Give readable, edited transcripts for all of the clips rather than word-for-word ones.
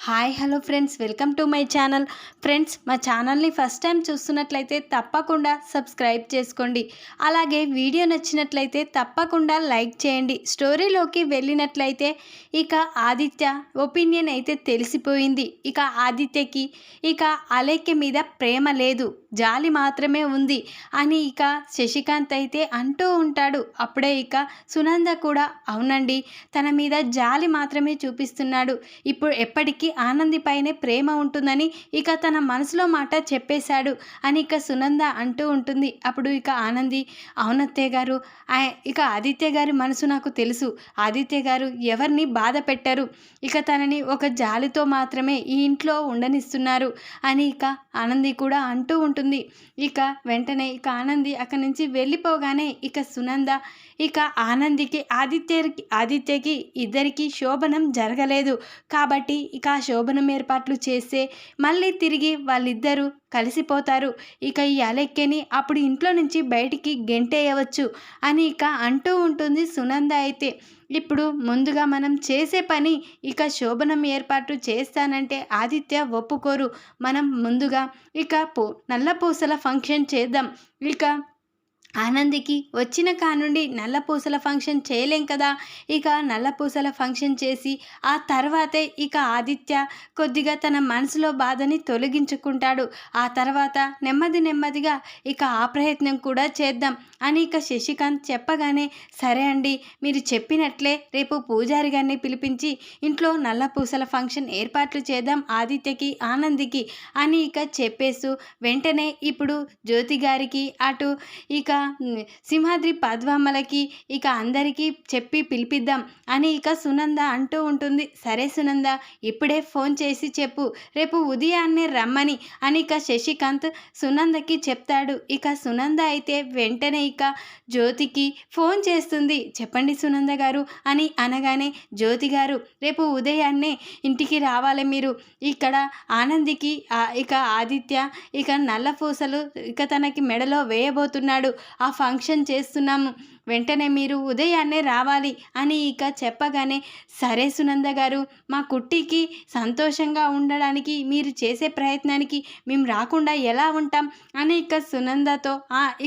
Hi hello friends, welcome to my channel. Friends, మా ఛానల్ని first time చూస్తున్నట్లయితే తప్పకుండా సబ్స్క్రైబ్ చేసుకోండి. అలాగే వీడియో నచ్చినట్లయితే తప్పకుండా లైక్ చేయండి. స్టోరీలోకి వెళ్ళినట్లయితే ఇక ఆదిత్య ఒపీనియన్ అయితే తెలిసిపోయింది. ఇక ఆదిత్యకి ఇక అలేఖ్య మీద ప్రేమ లేదు, జాలి మాత్రమే ఉంది అని ఇక శశికాంత్ అయితే అంటూ ఉంటాడు. అప్పుడే ఇక సునంద కూడా అవునండి, తన మీద జాలి మాత్రమే చూపిస్తున్నాడు, ఇప్పుడు ఎప్పటికీ ఆనంది పైనే ప్రేమ ఉంటుందని ఇక తన మనసులో మాట చెప్పేశాడు అని ఇక సునంద అంటూ ఉంటుంది. అప్పుడు ఇక ఆనంది, అవునత్తయ్య గారు, ఇక ఆదిత్య గారి మనసు నాకు తెలుసు, ఆదిత్య గారు ఎవరిని బాధ పెట్టరు, ఇక తనని ఒక జాలితో మాత్రమే ఈ ఇంట్లో ఉండనిస్తున్నారు అని ఇక ఆనంది కూడా అంటూ ఉంటుంది. ఇక వెంటనే ఇక ఆనంది అక్కడి నుంచి వెళ్ళిపోగానే ఇక సునంద ఇక ఆనందికి ఆదిత్యకి ఇద్దరికి శోభనం జరగలేదు కాబట్టి ఇక ఆ శోభనం ఏర్పాట్లు చేస్తే మళ్ళీ తిరిగి వాళ్ళిద్దరూ కలిసిపోతారు, ఇక ఈ అలెక్కెని అప్పుడు ఇంట్లో నుంచి బయటికి గెంటేయవచ్చు అని ఇక అంటూ ఉంటుంది సునంద. అయితే ఇప్పుడు ముందుగా మనం చేసే పని ఇక శోభనం ఏర్పాటు చేస్తానంటే ఆదిత్య ఒప్పుకోరు. మనం ముందుగా ఇక నల్లపూసల ఫంక్షన్ చేద్దాం. ఇక ఆనందికి వచ్చిన కానుండి నల్లపూసల ఫంక్షన్ చేయలేం కదా, ఇక నల్లపూసల ఫంక్షన్ చేసి ఆ తర్వాతే ఇక ఆదిత్య కొద్దిగా తన మనసులో బాధని తొలగించుకుంటాడు. ఆ తర్వాత నెమ్మదిగా ఇక ఆ ప్రయత్నం కూడా చేద్దాం అని ఇక శశికాంత్ చెప్పగానే, సరే అండి, మీరు చెప్పినట్లే రేపు పూజారి గారిని పిలిపించి ఇంట్లో నల్లపూసల ఫంక్షన్ ఏర్పాట్లు చేద్దాం ఆదిత్యకి ఆనందికి అని ఇక చెప్పేస్తూ వెంటనే ఇప్పుడు జ్యోతి గారికి అటు ఇక సింహాద్రి పద్మమ్మలకి ఇక అందరికీ చెప్పి పిలిపిద్దాం అని ఇక సునంద అంటూ ఉంటుంది. సరే సునంద, ఇప్పుడే ఫోన్ చేసి చెప్పు, రేపు ఉదయాన్నే రమ్మని అని ఇక శశికాంత్ సునందకి చెప్తాడు. ఇక సునంద అయితే వెంటనే ఇక జ్యోతికి ఫోన్ చేస్తుంది. చెప్పండి సునంద గారు అని అనగానే, జ్యోతి గారు రేపు ఉదయాన్నే ఇంటికి రావాలి మీరు, ఇక్కడ ఆనందికి ఇక ఆదిత్య ఇక నల్లపూసలు ఇక తనకి మెడలో వేయబోతున్నాడు, ఆ ఫంక్షన్ చేస్తున్నాము, వెంటనే మీరు ఉదయాన్నే రావాలి అని ఇక చెప్పగానే, సరే సునంద గారు, మా కుట్టికి సంతోషంగా ఉండడానికి మీరు చేసే ప్రయత్నానికి మేము రాకుండా ఎలా ఉంటాం అని ఇక సునందతో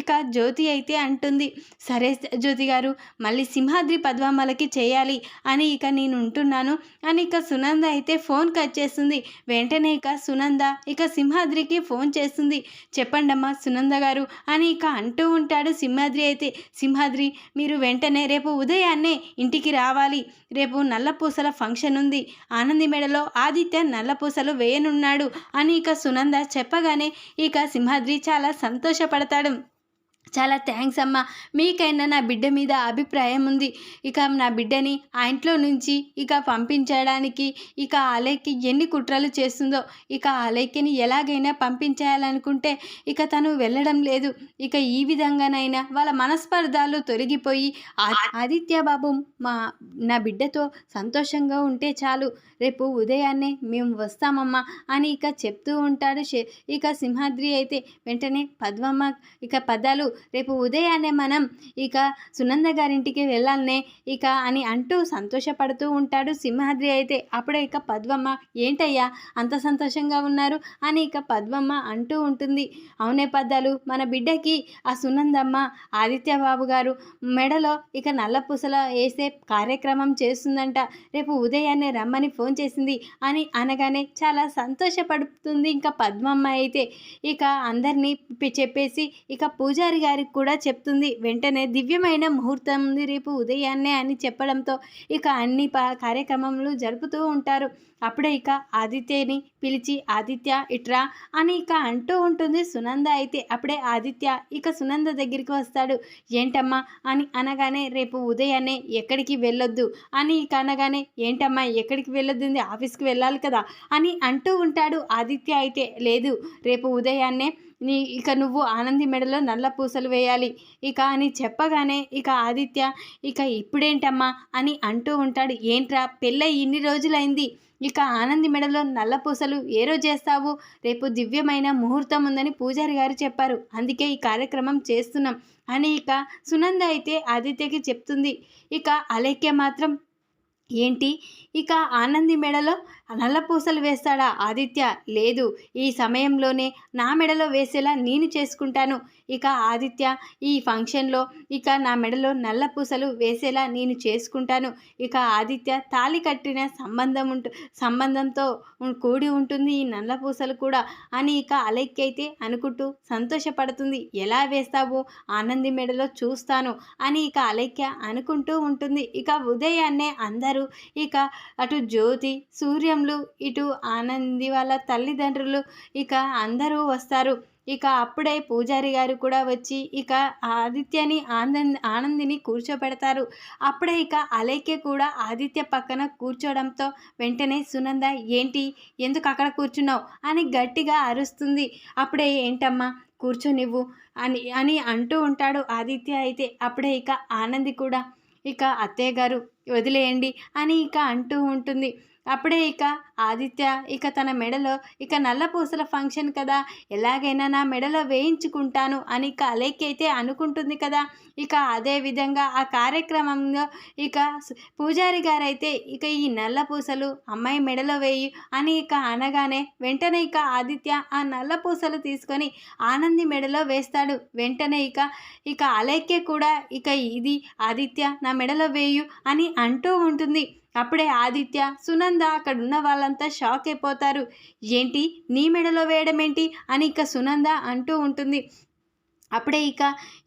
ఇక జ్యోతి అయితే అంటుంది. సరే జ్యోతి గారు, మళ్ళీ సింహాద్రి పద్మమ్మలకి చేయాలి అని ఇక నేను ఉంటున్నాను అని ఇక సునంద అయితే ఫోన్ కట్ చేస్తుంది. వెంటనే ఇక సునంద ఇక సింహాద్రికి ఫోన్ చేస్తుంది. చెప్పండమ్మా సునంద గారు అని ఇక అంటూ ఉంటాడు సింహాద్రి అయితే. సింహాద్రి, మీరు వెంటనే రేపు ఉదయాన్నే ఇంటికి రావాలి, రేపు నల్లపూసల ఫంక్షన్ ఉంది, ఆనంది మెడలో ఆదిత్య నల్లపూసలు వేయనున్నాడు అని ఇక సునంద చెప్పగానే ఇక సింహాద్రి చాలా సంతోషపడతాడు. చాలా థ్యాంక్స్ అమ్మా, మీకైనా నా బిడ్డ మీద అభిప్రాయం ఉంది, ఇక నా బిడ్డని ఆ ఇంట్లో నుంచి ఇక పంపించడానికి ఇక అలేఖ్య ఎన్ని కుట్రలు చేస్తుందో, ఇక అలేఖ్యని ఎలాగైనా పంపించేయాలనుకుంటే ఇక తను వెళ్ళడం లేదు, ఇక ఈ విధంగానైనా వాళ్ళ మనస్పర్ధాలు తొలగిపోయి ఆదిత్య బాబు నా బిడ్డతో సంతోషంగా ఉంటే చాలు, రేపు ఉదయాన్నే మేము వస్తామమ్మా అని ఇక చెప్తూ ఉంటాడు. ఇక సింహాద్రి అయితే వెంటనే పద్మమ్మ ఇక పదాలు, రేపు ఉదయాన్నే మనం ఇక సునంద గారింటికి వెళ్ళాలనే ఇక అని అంటూ సంతోషపడుతూ ఉంటాడు సింహాద్రి అయితే. అప్పుడే ఇక పద్మమ్మ, ఏంటయ్యా అంత సంతోషంగా ఉన్నారు అని ఇక పద్మమ్మ అంటూ ఉంటుంది. అవునే పద్దాలు, మన బిడ్డకి ఆ సునందమ్మ ఆదిత్య బాబు గారు మెడలో ఇక నల్లపూసల వేసే కార్యక్రమం చేస్తుందంట, రేపు ఉదయాన్నే రమ్మని ఫోన్ చేసింది అని అనగానే చాలా సంతోషపడుతుంది ఇంకా పద్మమ్మ అయితే. ఇక అందరినీ చెప్పేసి ఇక పూజారి గారికి కూడా చెప్తుంది. వెంటనే దివ్యమైన ముహూర్తం ఉంది రేపు ఉదయాన్నే అని చెప్పడంతో ఇక అన్ని కార్యక్రమాలు జరుపుతూ ఉంటారు. అప్పుడే ఇక ఆదిత్యని పిలిచి, ఆదిత్య ఇట్రా అని ఇక అంటూ ఉంటుంది సునంద అయితే. అప్పుడే ఆదిత్య ఇక సునంద దగ్గరికి వస్తాడు. ఏంటమ్మా అని అనగానే, రేపు ఉదయాన్నే ఎక్కడికి వెళ్ళొద్దు అని ఇక అనగానే, ఏంటమ్మా ఎక్కడికి వెళ్ళొద్దు, ఆఫీస్కి వెళ్ళాలి కదా అని అంటూ ఉంటాడు ఆదిత్య అయితే. లేదు, రేపు ఉదయాన్నే ఇక నువ్వు ఆనంది మెడలో నల్ల పూసలు వేయాలి ఇక అని చెప్పగానే ఇక ఆదిత్య ఇక ఇప్పుడేంటమ్మా అని అంటూ ఉంటాడు. ఏంట్రా, పెళ్ళై ఇన్ని రోజులైంది, ఇక ఆనంది మెడలో నల్ల పూసలు ఏ రోజు చేస్తావు, రేపు దివ్యమైన ముహూర్తం ఉందని పూజారి గారు చెప్పారు, అందుకే ఈ కార్యక్రమం చేస్తున్నాం అని ఇక సునంద అయితే ఆదిత్యకి చెప్తుంది. ఇక అలేఖ్య మాత్రం, ఏంటి ఇక ఆనంది మెడలో నల్ల పూసలు వేస్తాడా ఆదిత్య? లేదు, ఈ సమయంలోనే నా మెడలో వేసేలా నేను చేసుకుంటాను. ఇక ఆదిత్య ఈ ఫంక్షన్లో ఇక నా మెడలో నల్ల పూసలు వేసేలా నేను చేసుకుంటాను. ఇక ఆదిత్య తాళి కట్టిన సంబంధంతో కూడి ఉంటుంది ఈ నల్ల పూసలు కూడా అని ఇక అలెక్కి అయితే అనుకుంటూ సంతోషపడుతుంది. ఎలా వేస్తావు? ఆనంది మెడలో చూస్తాను అని ఇక అలెక్య అనుకుంటూ ఉంటుంది. ఇక ఉదయాన్నే అందరూ ఇక అటు జ్యోతి, సూర్యంలు, ఇటు ఆనంది వాళ్ళ తల్లిదండ్రులు ఇక అందరూ వస్తారు. ఇక అప్పుడే పూజారి గారు కూడా వచ్చి ఇక ఆదిత్యని ఆనందిని కూర్చోబెడతారు. అప్పుడే ఇక అలేఖ్య కూడా ఆదిత్య పక్కన కూర్చోవడంతో వెంటనే సునంద, ఏంటి, ఎందుకు అక్కడ కూర్చున్నావు అని గట్టిగా అరుస్తుంది. అప్పుడే ఏంటమ్మా కూర్చోనివ్వు అని అని అంటూ ఉంటాడు ఆదిత్య. అయితే అప్పుడే ఇక ఆనంది కూడా ఇక అత్తయ్య గారు వదిలేయండి అని ఇక అంటూ ఉంటుంది. అప్పుడే ఇక ఆదిత్య ఇక తన మెడలో ఇక నల్లపూసల ఫంక్షన్ కదా, ఎలాగైనా నా మెడలో వేయించుకుంటాను అని ఇక అలేఖ్య అయితే అనుకుంటుంది కదా. ఇక అదే విధంగా ఆ కార్యక్రమంలో ఇక పూజారి గారైతే ఇక ఈ నల్ల పూసలు అమ్మాయి మెడలో వేయి అని ఇక అనగానే వెంటనే ఇక ఆదిత్య ఆ నల్ల పూసలు తీసుకొని ఆనంది మెడలో వేస్తాడు. వెంటనే ఇక అలేఖ్య కూడా ఇక ఇది ఆదిత్య నా మెడలో వేయు అని అంటూ ఉంటుంది. అప్పుడే ఆదిత్య, సునంద అక్కడున్న వాళ్ళంతా షాక్ అయిపోతారు. ఏంటి, నీ మెడలో వేయడం ఏంటి అని ఇక సునంద అంటూ ఉంటుంది. అప్పుడే ఇక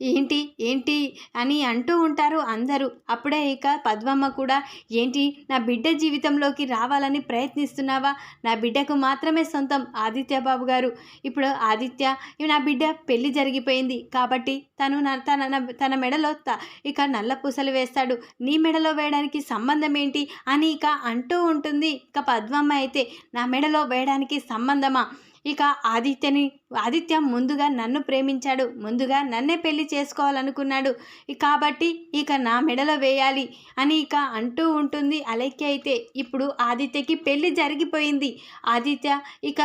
ఏంటి ఏంటి అని అంటూ ఉంటారు అందరూ. అప్పుడే ఇక పద్మమ్మ కూడా, ఏంటి, నా బిడ్డ జీవితంలోకి రావాలని ప్రయత్నిస్తున్నావా? నా బిడ్డకు మాత్రమే సొంతం ఆదిత్య బాబు గారు. ఇప్పుడు ఆదిత్య నా బిడ్డ పెళ్లి జరిగిపోయింది కాబట్టి తన మెడలో ఇక నల్ల పూసలు వేస్తాడు. నీ మెడలో వేయడానికి సంబంధం ఏంటి అని ఇక అంటూ ఉంటుంది. ఇక పద్మమ్మ అయితే, నా మెడలో వేయడానికి సంబంధమా? ఇక ఆదిత్య ముందుగా నన్ను ప్రేమించాడు, ముందుగా నన్నే పెళ్లి చేసుకోవాలనుకున్నాడు, కాబట్టి ఇక నా మెడలో వేయాలి అని ఇక అంటూ ఉంటుంది అలేఖ్య. అయితే ఇప్పుడు ఆదిత్యకి పెళ్లి జరిగిపోయింది. ఆదిత్య ఇక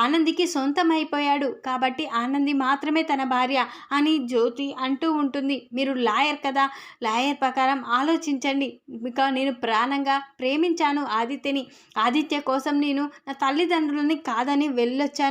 ఆనందికి సొంతం అయిపోయాడు కాబట్టి ఆనంది మాత్రమే తన భార్య అని జ్యోతి అంటూ ఉంటుంది. మీరు లాయర్ కదా, లాయర్ ప్రకారం ఆలోచించండి. ఇక నేను ప్రాణంగా ప్రేమించాను ఆదిత్యని. ఆదిత్య కోసం నేను నా తల్లిదండ్రులని కాదని వెళ్ళొచ్చాను.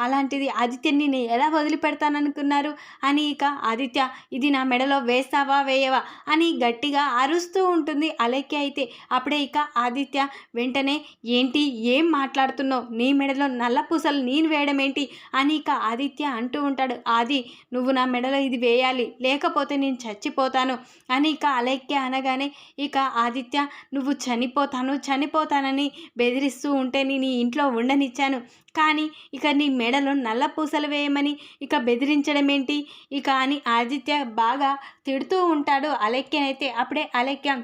అలాంటిది ఆదిత్యని నేను ఎలా వదిలిపెడతాననుకున్నారు అని ఇక ఆదిత్య, ఇది నా మెడలో వేస్తావా వేయవా అని గట్టిగా అరుస్తూ ఉంటుంది అలేఖ్య. అయితే అప్పుడే ఇక ఆదిత్య వెంటనే, ఏంటి, ఏం మాట్లాడుతున్నావు? నీ మెడలో నల్ల పూసలు నేను వేయడం ఏంటి అని ఇక ఆదిత్య అంటూ ఉంటాడు. ఆది, నువ్వు నా మెడలో ఇది వేయాలి, లేకపోతే నేను చచ్చిపోతాను అని ఇక అలేఖ్య అనగానే ఇక ఆదిత్య, నువ్వు చనిపోతానని బెదిరిస్తూ ఉంటే నీ ఇంట్లో ఉండనిచ్చాను, కానీ ఇక నీ మెడలో నల్ల పూసలు వేయమని ఇక బెదిరించడం ఏంటి ఇక అని ఆదిత్య బాగా తిడుతూ ఉంటాడు అలేఖ్యనైతే. అప్పుడే అలేఖ్య,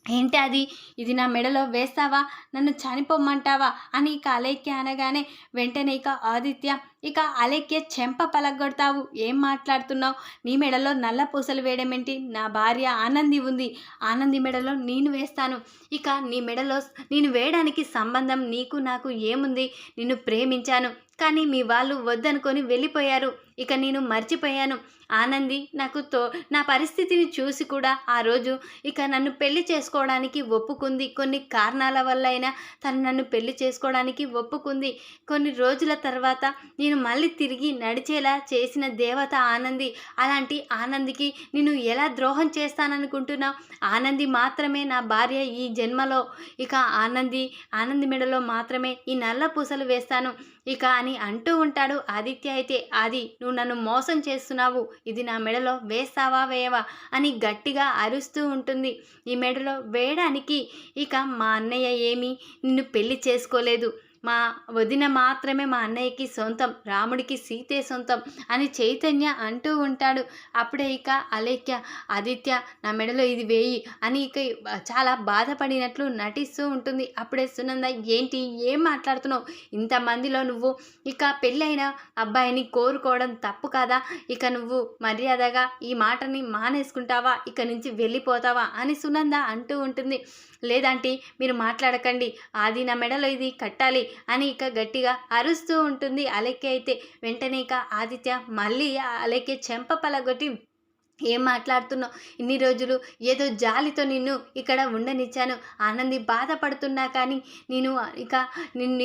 ఏంటి అది, ఇది నా మెడలో వేస్తావా, నన్ను చనిపోమ్మంటావా అని ఇక అలేఖ్య అనగానే వెంటనే ఇక ఆదిత్య, ఇక అలేఖ్య చెంప పలగొడతావు, ఏం మాట్లాడుతున్నావు? నీ మెడలో నల్ల పూసలు వేయడం ఏంటి? నా భార్య ఆనంది ఉంది, ఆనంది మెడలో నేను వేస్తాను. ఇక నీ మెడలో నేను వేయడానికి సంబంధం నీకు నాకు ఏముంది? నిన్ను ప్రేమించాను, కానీ మీ వాళ్ళు వద్దనుకొని వెళ్ళిపోయారు. ఇక నేను మర్చిపోయాను. ఆనంది నా పరిస్థితిని చూసి కూడా ఆ రోజు ఇక నన్ను పెళ్లి చేసుకోవడానికి ఒప్పుకుంది. కొన్ని కారణాల వల్ల అయినా తను నన్ను పెళ్లి చేసుకోవడానికి ఒప్పుకుంది. కొన్ని రోజుల తర్వాత నేను మళ్ళీ తిరిగి నడిచేలా చేసిన దేవత ఆనంది. అలాంటి ఆనందికి నేను ఎలా ద్రోహం చేస్తాననుకుంటున్నావు? ఆనంది మాత్రమే నా భార్య ఈ జన్మలో. ఇక ఆనంది మెడలో మాత్రమే ఈ నల్ల పూసలు వేస్తాను ఇక అని అంటూ ఉంటాడు ఆదిత్య. అయితే ఆది, నువ్వు నన్ను మోసం చేస్తున్నావు, ఇది నా మెడలో వేస్తావా వేయవా అని గట్టిగా అరుస్తూ ఉంటుంది. ఈ మెడలో వేయడానికి ఇక మా అన్నయ్య ఏమీ నిన్ను పెళ్లి చేసుకోలేదు, మా వదిన మాత్రమే మా అన్నయ్యకి సొంతం, రాముడికి సీతే సొంతం అని చైతన్య అంటూ ఉంటాడు. అప్పుడే ఇక అలేఖ్య, ఆదిత్య నా మెడలో ఇది వేయి అని ఇక చాలా బాధపడినట్లు నటిస్తూ ఉంటుంది. అప్పుడే సునంద, ఏంటి, ఏం మాట్లాడుతున్నావు? ఇంతమందిలో నువ్వు ఇక పెళ్ళైన అబ్బాయిని కోరుకోవడం తప్పు కదా, ఇక నువ్వు మర్యాదగా ఈ మాటని మానేసుకుంటావా, ఇక నుంచి వెళ్ళిపోతావా అని సునంద అంటూ ఉంటుంది. లేదంటే మీరు మాట్లాడకండి, ఆది నా మెడలో ఇది కట్టాలి అని ఇక గట్టిగా అరుస్తూ ఉంటుంది అలేఖ్య. అయితే వెంటనే ఇక ఆదిత్య మళ్ళీ అలేఖ్య చెంప పలగొట్టి ఏం మాట్లాడుతున్నావు? ఇన్ని రోజులు ఏదో జాలితో నిన్ను ఇక్కడ ఉండనిచ్చాను. ఆనంది బాధపడుతున్నా కానీ నేను ఇక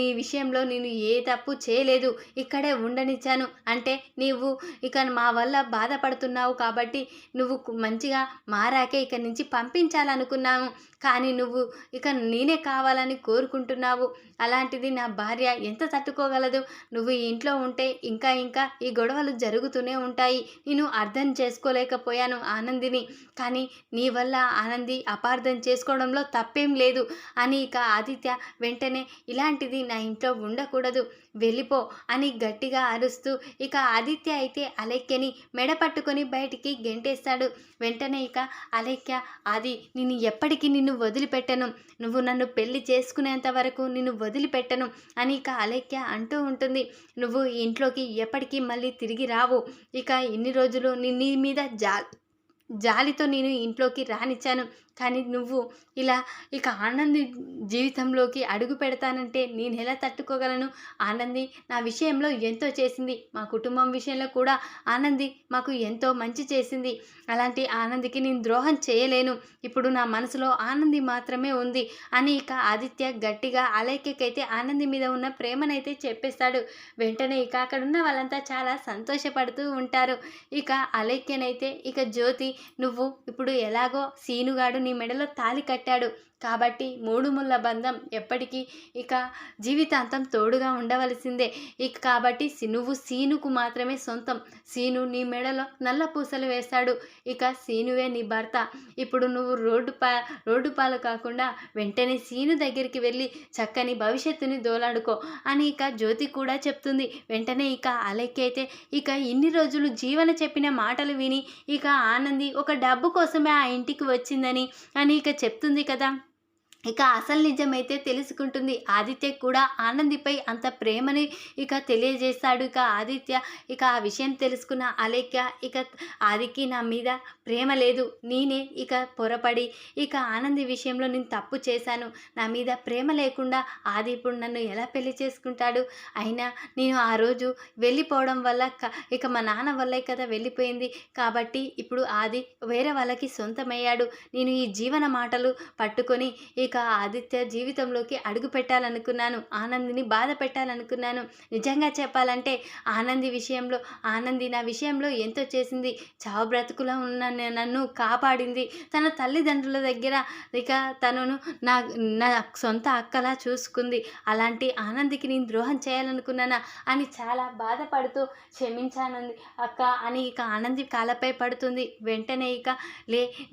ఈ విషయంలో నేను ఏ తప్పు చేయలేదు. ఇక్కడే ఉండనిచ్చాను. అంటే నీవు ఇక మా వల్ల బాధపడుతున్నావు కాబట్టి నువ్వు మంచిగా మారాకే ఇక్కడి నుంచి పంపించాలనుకున్నాను. కానీ నువ్వు ఇక నేనే కావాలని కోరుకుంటున్నావు. అలాంటిది నా భార్య ఎంత తట్టుకోగలదు? నువ్వు ఈ ఇంట్లో ఉంటే ఇంకా ఇంకా ఈ గొడవలు జరుగుతూనే ఉంటాయి. నేను అర్థం చేసుకోలేకపోయాను ఆనందిని. కానీ నీ వల్ల ఆనంది అపార్థం చేసుకోవడంలో తప్పేం లేదు అని ఇక ఆదిత్య వెంటనే ఇలాంటిది నా ఇంట్లో ఉండకూడదు, వెళ్ళిపో అని గట్టిగా అరుస్తూ ఇక ఆదిత్య అయితే అలేఖ్యని మెడ పట్టుకొని బయటికి గెంటేస్తాడు. వెంటనే ఇక అలేఖ్య, అది నేను ఎప్పటికీ నిన్ను వదిలిపెట్టను, నువ్వు నన్ను పెళ్లి చేసుకునేంత వరకు నిన్ను వదిలిపెట్టను అని ఇక అలేఖ్య అంటూ ఉంటుంది. నువ్వు ఇంట్లోకి ఎప్పటికీ మళ్ళీ తిరిగి రావు. ఇక ఇన్ని రోజులు నీ మీద జాలితో నేను ఇంట్లోకి రానిచ్చాను. కానీ నువ్వు ఇలా ఇక ఆనంది జీవితంలోకి అడుగు పెడతానంటే నేను ఎలా తట్టుకోగలను? ఆనంది నా విషయంలో ఎంతో చేసింది, మా కుటుంబం విషయంలో కూడా ఆనంది మాకు ఎంతో మంచి చేసింది. అలాంటి ఆనందికి నేను ద్రోహం చేయలేను. ఇప్పుడు నా మనసులో ఆనంది మాత్రమే ఉంది అని ఇక ఆదిత్య గట్టిగా అలేఖ్యకైతే ఆనంది మీద ఉన్న ప్రేమనైతే చెప్పేస్తాడు. వెంటనే ఇక అక్కడున్న వాళ్ళంతా చాలా సంతోషపడుతూ ఉంటారు. ఇక అలేఖ్యనైతే ఇక జ్యోతి, నువ్వు ఇప్పుడు ఎలాగో సీనుగాడు నీ మెడలో తాళి కట్టాడు కాబట్టి మూడు ముళ్ళ బంధం ఎప్పటికీ ఇక జీవితాంతం తోడుగా ఉండవలసిందే. ఇక కాబట్టి నువ్వు సీనుకు మాత్రమే సొంతం. సీను నీ మెడలో నల్ల పూసలు వేస్తాడు. ఇక సీనువే నీ భర్త. ఇప్పుడు నువ్వు రోడ్డు పాలు కాకుండా వెంటనే సీను దగ్గరికి వెళ్ళి చక్కని భవిష్యత్తుని దోలాడుకో అని ఇక జ్యోతి కూడా చెప్తుంది. వెంటనే ఇక అలెక్కి అయితే ఇక ఇన్ని రోజులు జీవన చెప్పిన మాటలు విని ఇక ఆనంది ఒక డబ్బు కోసమే ఆ ఇంటికి వచ్చిందని అని ఇక చెప్తుంది కదా. ఇక అసలు నిజమైతే తెలుసుకుంటుంది. ఆదిత్య కూడా ఆనందిపై అంత ప్రేమని ఇక తెలియజేస్తాడు. ఇక ఆదిత్య ఇక ఆ విషయం తెలుసుకున్న అలేఖ్య, ఇక ఆదికి నా మీద ప్రేమ లేదు, నేనే ఇక పొరపడి ఇక ఆనంది విషయంలో నేను తప్పు చేశాను, నా మీద ప్రేమ లేకుండా ఆది ఇప్పుడు నన్ను ఎలా పెళ్లి చేసుకుంటాడు? అయినా నేను ఆ రోజు వెళ్ళిపోవడం వల్ల ఇక మా నాన్న వల్లే కదా వెళ్ళిపోయింది. కాబట్టి ఇప్పుడు ఆది వేరే వాళ్ళకి సొంతమయ్యాడు. నేను ఈ జీవన మాటలు పట్టుకొని ఇక ఆదిత్య జీవితంలోకి అడుగు పెట్టాలనుకున్నాను, ఆనందిని బాధ పెట్టాలనుకున్నాను. నిజంగా చెప్పాలంటే ఆనంది నా విషయంలో ఎంతో చేసింది. చావు బ్రతుకులో ఉన్న నన్ను కాపాడింది. తన తల్లిదండ్రుల దగ్గర ఇక తనను నా నా సొంత అక్కలా చూసుకుంది. అలాంటి ఆనందికి నేను ద్రోహం చేయాలనుకున్నానా అని చాలా బాధపడుతూ క్షమించానంది అక్క అని ఇక ఆనంది కాళ్ళపై పడుతుంది. వెంటనే ఇక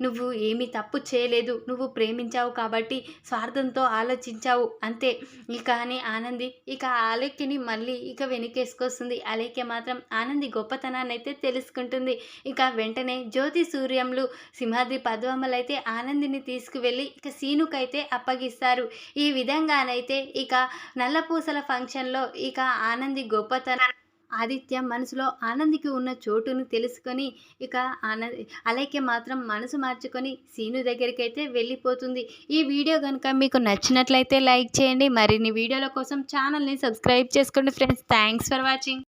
నువ్వు ఏమీ తప్పు చేయలేదు, నువ్వు ప్రేమించావు కాబట్టి స్వార్థంతో ఆలోచించావు అంతే. ఇక అని ఆనంది ఇక అలేఖ్యని మళ్ళీ ఇక వెనుకేసుకొస్తుంది. అలేఖ్య మాత్రం ఆనంది గొప్పతనాన్ని అయితే తెలుసుకుంటుంది. ఇక వెంటనే జ్యోతి సూర్యంలు సింహాద్రి పద్మమ్మలైతే ఆనందిని తీసుకువెళ్ళి ఇక సీనుకైతే అప్పగిస్తారు. ఈ విధంగానైతే ఇక నల్లపూసల ఫంక్షన్లో ఇక ఆనంది గొప్పతనం ఆదిత్య మనసులో ఆనందికి ఉన్న చోటును తెలుసుకొని ఇక అలేఖ్య మాత్రం మనసు మార్చుకొని సీను దగ్గరికి అయితే వెళ్ళిపోతుంది. ఈ వీడియో కనుక మీకు నచ్చినట్లయితే లైక్ చేయండి. మరిన్ని వీడియోల కోసం ఛానల్ని సబ్స్క్రైబ్ చేసుకోండి ఫ్రెండ్స్. Thanks for watching.